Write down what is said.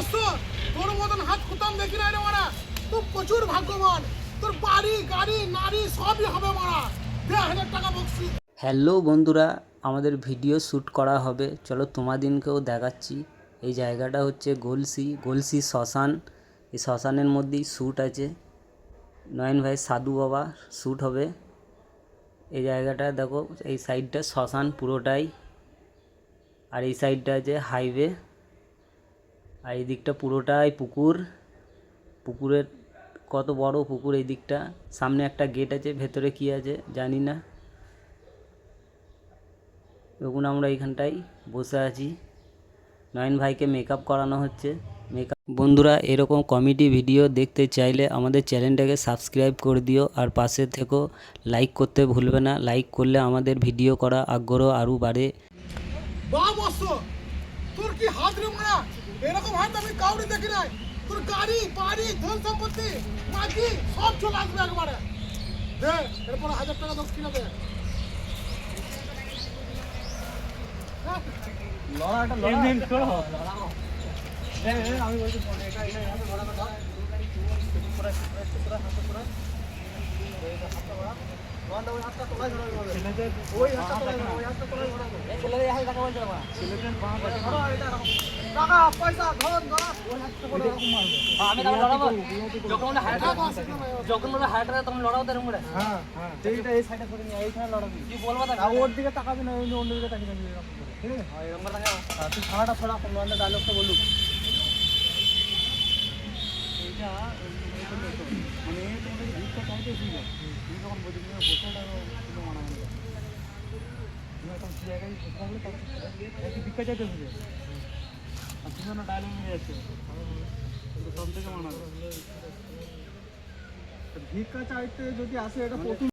অবশ্য তোর মতন হাত খুতাম দেখি না রে মারা। তুই প্রচুর ভাগ্যবান, তোর বাড়ি গাড়ি নারী সবই হবে মারা। 1,000 টাকা বকশিশ। হ্যালো বন্ধুরা, আমাদের ভিডিও শ্যুট করা হবে, চলো তোমাদেরকেও দেখাচ্ছি। এই জায়গাটা হচ্ছে গলসি শ্মশান। এই শ্মশানের মধ্যেই শ্যুট আছে। নয়ন ভাই সাধু বাবা শ্যুট হবে। এই জায়গাটা দেখো, এই সাইডটা শ্মশান পুরোটাই, আর এই সাইডটা আছে হাইওয়ে, আর এই দিকটা পুরোটাই পুকুর। পুকুরের কত বড় পুকুর এই দিকটা। সামনে একটা গেট আছে, ভেতরে কি আছে জানি না। এখন আমরা এইখানটায় বসে আছি, নয়ন ভাইকে মেকআপ করানো হচ্ছে। বন্ধুরা, এরকম কমেডি ভিডিও দেখতে চাইলে আমাদের চ্যানেলটাকে সাবস্ক্রাইব করে দিও, আর পাশে থেকেও লাইক করতে ভুলবে না। লাইক করলে আমাদের ভিডিও করা আগ্রহ আরও বাড়ে। বাহ বস্ত, তোর কি হাত রে মারা। এরকম হাত আমি কাউরে দেখি নাই। তোর গাড়ি বাড়ি ধন সম্পত্তি মাঝি সব চলে আসবে একবারে। দে এরপর 1,000 টাকা দোষ কিনা দে। আমি বলছি ওর দিকে তাকাবি না, অন্য দিকে তাকিয়ে ঠিক আছে। তুই খানাটা ছড়া ডায়লগটা বলুক। এইটা মানে তোমাদের ভিড়টা চাইতেছি না, তুমি যখন বলছি বোতলটা মানানো যায়, তুমি এখন সে জায়গায় বসে থাকলে একটু ভিক্ষা চাইতেছি যে, আর তুমি না ডায়লগ নিয়ে যাচ্ছে সব থেকে মানাবে। ভিক্ষা চাইতে যদি আসে এটা প্রথম